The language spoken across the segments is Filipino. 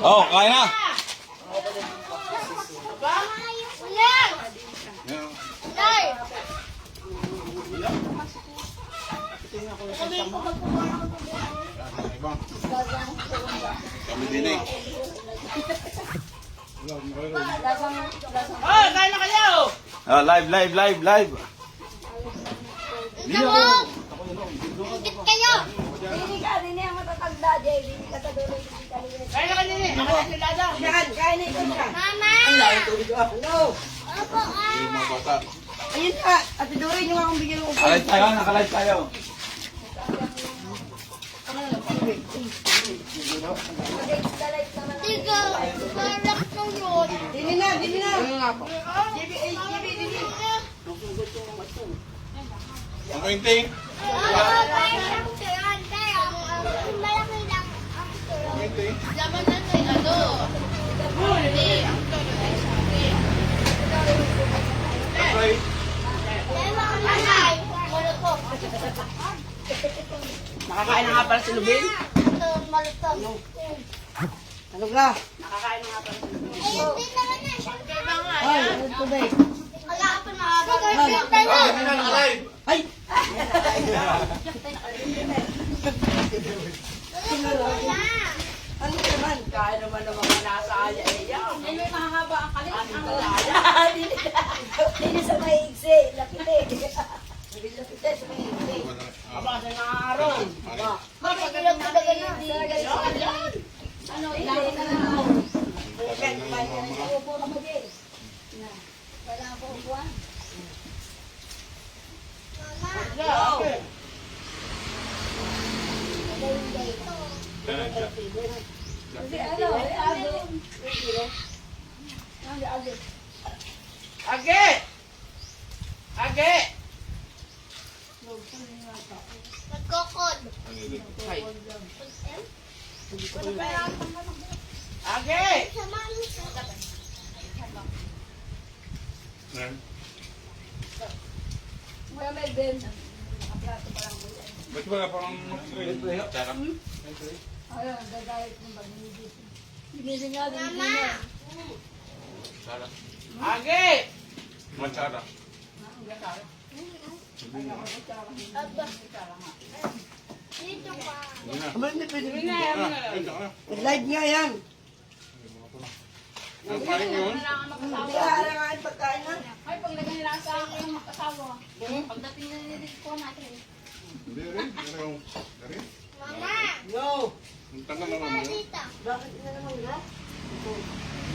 Oh, kaya na. Kami din eh. Oh, kain na kayo! Ah, live. Ingit kayo! Dini ang matatanda, Jay. Dini ka taduloy. Kain na kayo din! Nakasilada! Yan, kain na ikaw ka. Mama! Ano? Opo, Mga bata. Ayun ka. At tiduloy nyo akong bigyan ng upo. Nakalive tayo, nakalive tayo. tiga! Malak ng yun! Dini na, dini na. Ang kainting. Malaki lang tiyan, kaya malaki lang ang tiyan. Kainting. Laman na ito, ano? Hindi. Okay. Ay! Malutong. Nakakain na nga pala si Lubin. Malutong. Ano ka? Nakakain na nga pala si Lubin. Eh, hindi naman na. Siyempre ba nga? Ay, ano ito ba? Wala ka pa nakakagay. Ah, hindi na nakalive. Ay! Ano naman? Kaya naman ng mga nasa aya eh. Ay, may mahaba ang kalit. Dini sa maigsi. Lapite. Lapite sa maigsi. Aba, sa nga araw. Bakit ilang talaga na? Ano, ilalim na lang. Upo ka mo, Jay. Wala ako upuan. Mama! Kasi ano, agi. Age! Age! Nagkokod. Ay. Wala Age! sa mami. Wala may ben. Nakaplato pa lang ulit. Ba't ba parang sarap? Ayun, gagayat ng bagnigising. Ginising nga, ginising Mama! nga. Sarap. Age! Matsara. Aba. Dito ka. Aba, hindi pwede Ah, live nga yan. ang kain yun? Hindi aalangan pagkain na. Ay, pag lagay nila sa akin yung makasawa. Pagdating na nililito ko natin. Hindi rin. Rin. Mama! Yo! Ang tanga naman mo. Dito. Bakit na naman nga?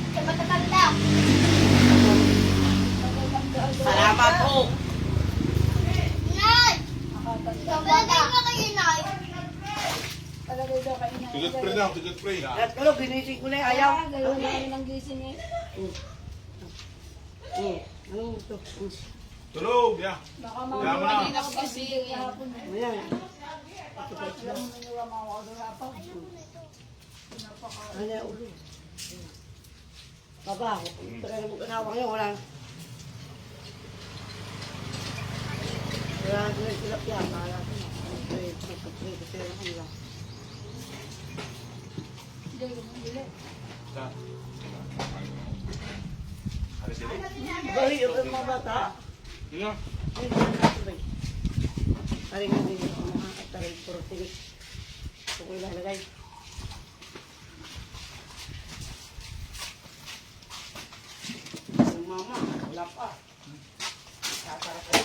Sa matatanda. Salamat po! Nay! Sabagay mo kayo, Nay. Palagay daw kayo na. Tigat pre daw, tigat pre. At ano, ginising ko na yung ayaw. Ayaw, gano'n namin ang gising eh. Ano ito? Tulog, ya. Baka Kaya mo mga na. gising kahapon. Ayan. Alam mo nyo mga makakadurapang. Ano yung ulo? Baba ako. Tagal mo kanawa kayo, wala. Wala na sila piya. Kala ko na. Kasi ano lang. Hindi, hindi. Alis sila. Bali yung mga bata. Yun. Taring nga din yung mga taring puro tinik. Ito ko ilalagay. Yung mama, wala pa. Sasarap ko.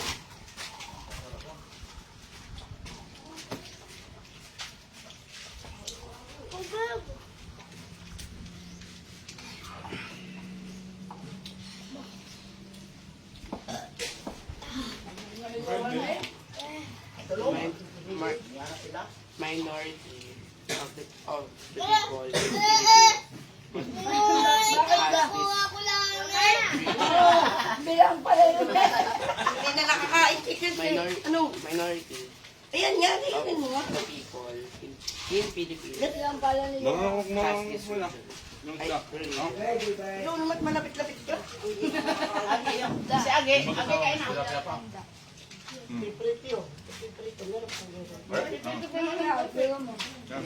Minority of the people. Nakuha ko lang Bilang pala yun. Hindi na nakakain chicken. Minority Ayan nga, tingnan mo nga. people in Philippines. Bilang pala nila. Marunong mo Has lang this wala. religion. Yung Ay, isa. religion. Doon naman malapit-lapit ka. Si Age kain na. Piprito. Piprito. Meron pang gano'n. Ayaw mo. Yan.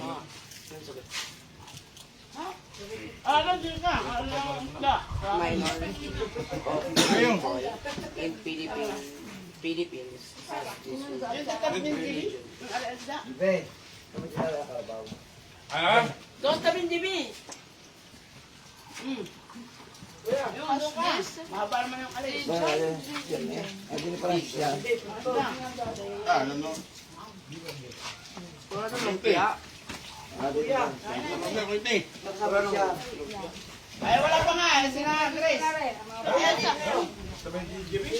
Minority of Ayun. in Philippines as this religion. Ano? Doon tabi dibi. Yung ano ka? Mahaba naman yung alis. Ano no? Wala naman kaya. Ano ko ito? Ay, wala pa nga. Sina Grace. Sabi ni Jimmy?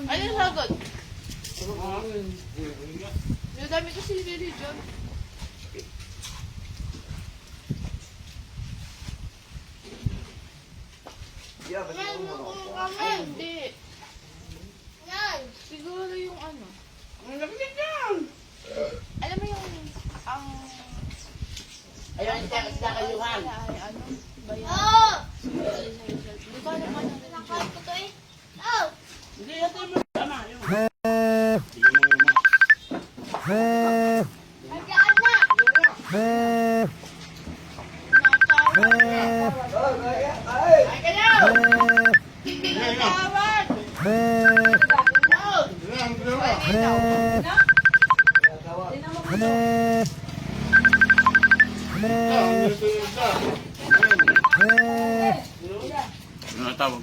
Ano yung sagot? Yung dami kasi religion. Ay, hindi. Siguro yung ano. Ang lamig yan. Alam mo yung ang Ayun, ang kakayuhan. ay ano? Bayan. Oh! Hindi ko alam ano. Nakakain ko to eh. Oh! Hindi, ito yung mga tama. Yung Nandiyan na! Ay, kayo! Tawad! Ano tawag?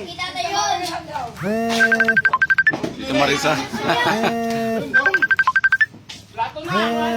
Kita na yun! Dito Marisa. Plato na!